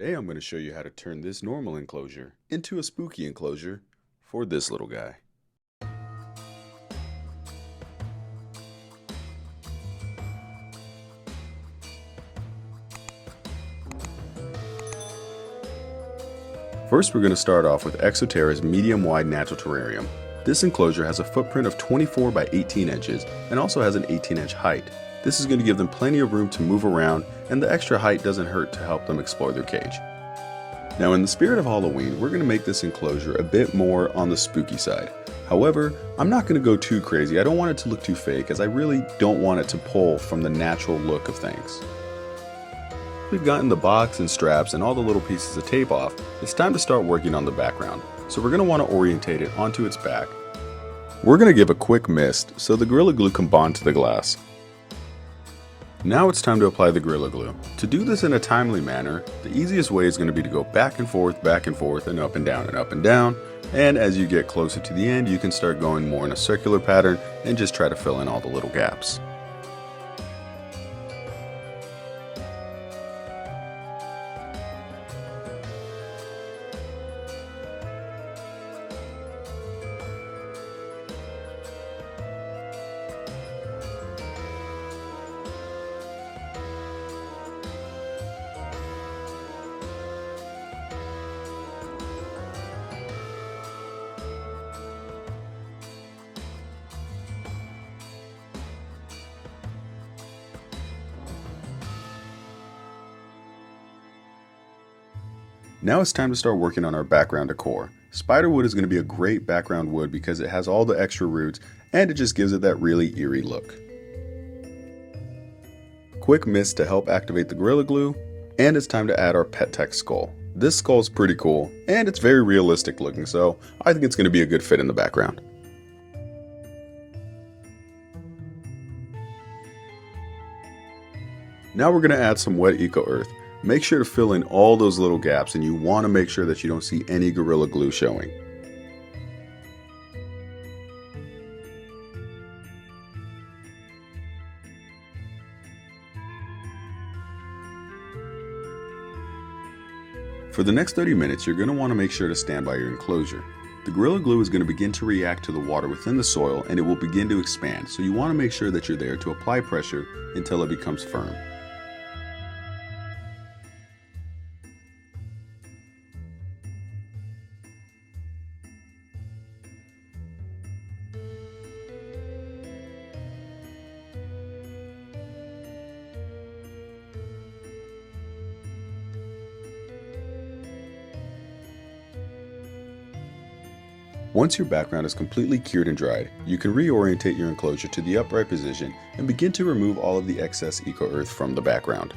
Today I'm going to show you how to turn this normal enclosure into a spooky enclosure for this little guy. First we're going to start off with Exoterra's medium-wide natural terrarium. This enclosure has a footprint of 24 by 18 inches and also has an 18-inch height. This is going to give them plenty of room to move around, and the extra height doesn't hurt to help them explore their cage. Now, in the spirit of Halloween, we're going to make this enclosure a bit more on the spooky side. However, I'm not going to go too crazy. I don't want it to look too fake, as I really don't want it to pull from the natural look of things. We've gotten the box and straps and all the little pieces of tape off. It's time to start working on the background. So we're going to want to orientate it onto its back. We're going to give a quick mist so the Gorilla Glue can bond to the glass. Now it's time to apply the Gorilla Glue. To do this in a timely manner, the easiest way is going to be to go back and forth, and up and down and up and down. And as you get closer to the end, you can start going more in a circular pattern and just try to fill in all the little gaps. Now it's time to start working on our background decor. Spiderwood is going to be a great background wood because it has all the extra roots and it just gives it that really eerie look. Quick mist to help activate the Gorilla Glue, and it's time to add our pet tech skull. This skull is pretty cool and it's very realistic looking, so I think it's going to be a good fit in the background. Now we're going to add some wet eco earth. Make sure to fill in all those little gaps, and you want to make sure that you don't see any Gorilla Glue showing. For the next 30 minutes, you're going to want to make sure to stand by your enclosure. The Gorilla Glue is going to begin to react to the water within the soil, and it will begin to expand, so you want to make sure that you're there to apply pressure until it becomes firm. Once your background is completely cured and dried, you can reorientate your enclosure to the upright position and begin to remove all of the excess eco earth from the background.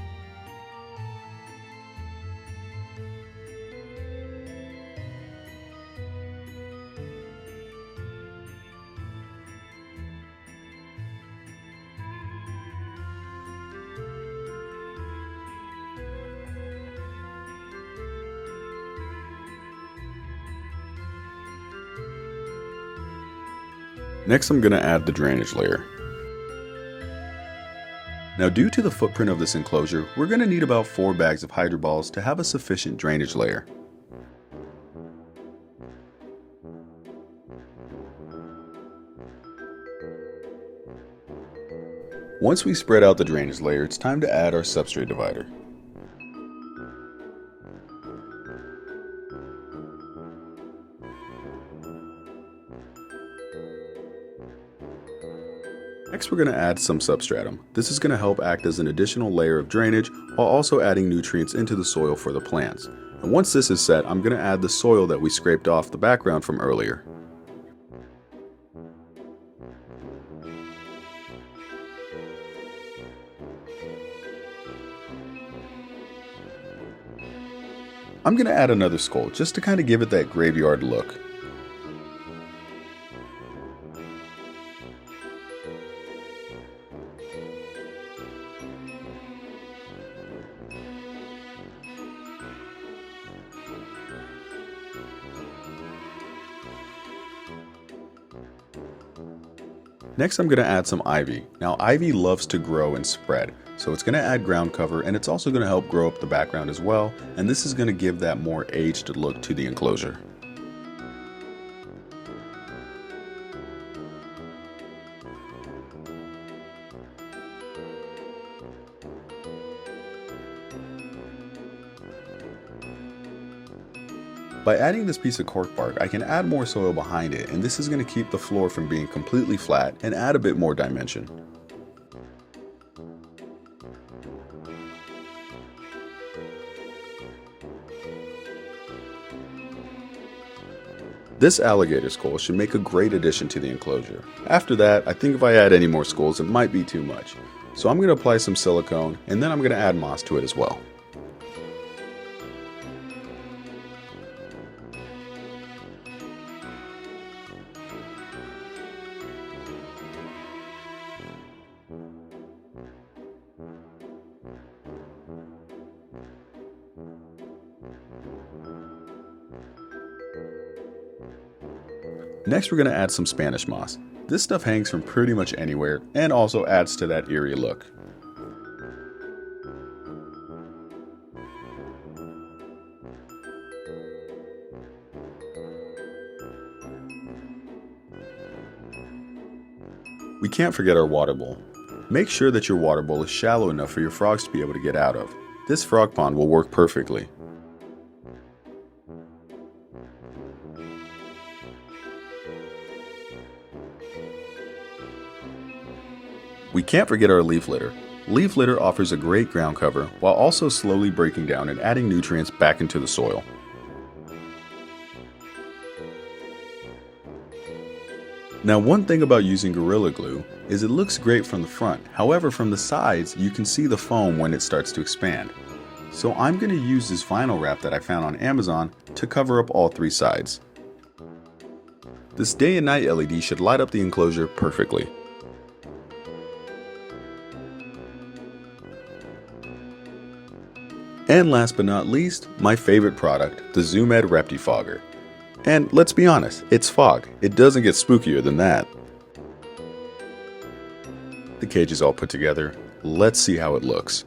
Next, I'm going to add the drainage layer. Now, due to the footprint of this enclosure, we're going to need about 4 bags of hydro balls to have a sufficient drainage layer. Once we spread out the drainage layer, it's time to add our substrate divider. Next, we're going to add some substratum. This is going to help act as an additional layer of drainage while also adding nutrients into the soil for the plants. And once this is set, I'm going to add the soil that we scraped off the background from earlier. I'm going to add another skull just to kind of give it that graveyard look. Next, I'm going to add some ivy. Now, ivy loves to grow and spread, So it's going to add ground cover, and it's also going to help grow up the background as well, and this is going to give that more aged look to the enclosure. By adding this piece of cork bark, I can add more soil behind it, and this is going to keep the floor from being completely flat and add a bit more dimension. This alligator skull should make a great addition to the enclosure. After that, I think if I add any more skulls, it might be too much. So I'm going to apply some silicone, and then I'm going to add moss to it as well. Next, we're going to add some Spanish moss. This stuff hangs from pretty much anywhere and also adds to that eerie look. We can't forget our water bowl. Make sure that your water bowl is shallow enough for your frogs to be able to get out of. This frog pond will work perfectly. We can't forget our leaf litter. Leaf litter offers a great ground cover while also slowly breaking down and adding nutrients back into the soil. Now, one thing about using Gorilla Glue is it looks great from the front. However, from the sides, you can see the foam when it starts to expand. So I'm going to use this vinyl wrap that I found on Amazon to cover up all three sides. This day and night LED should light up the enclosure perfectly. And last but not least, my favorite product, the Zoom Ed Reptifogger. And let's be honest, it's fog. It doesn't get spookier than that. The cage is all put together. Let's see how it looks.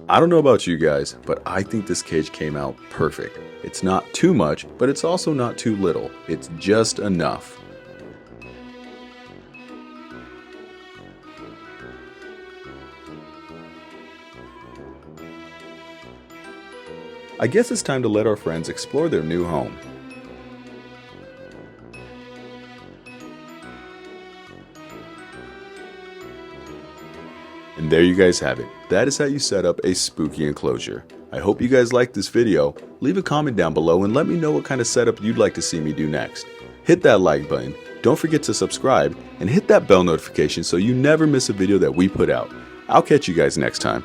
I don't know about you guys, but I think this cage came out perfect. It's not too much, but it's also not too little. It's just enough. I guess it's time to let our friends explore their new home. And there you guys have it. That is how you set up a spooky enclosure. I hope you guys liked this video. Leave a comment down below and let me know what kind of setup you'd like to see me do next. Hit that like button, don't forget to subscribe, and hit that bell notification so you never miss a video that we put out. I'll catch you guys next time.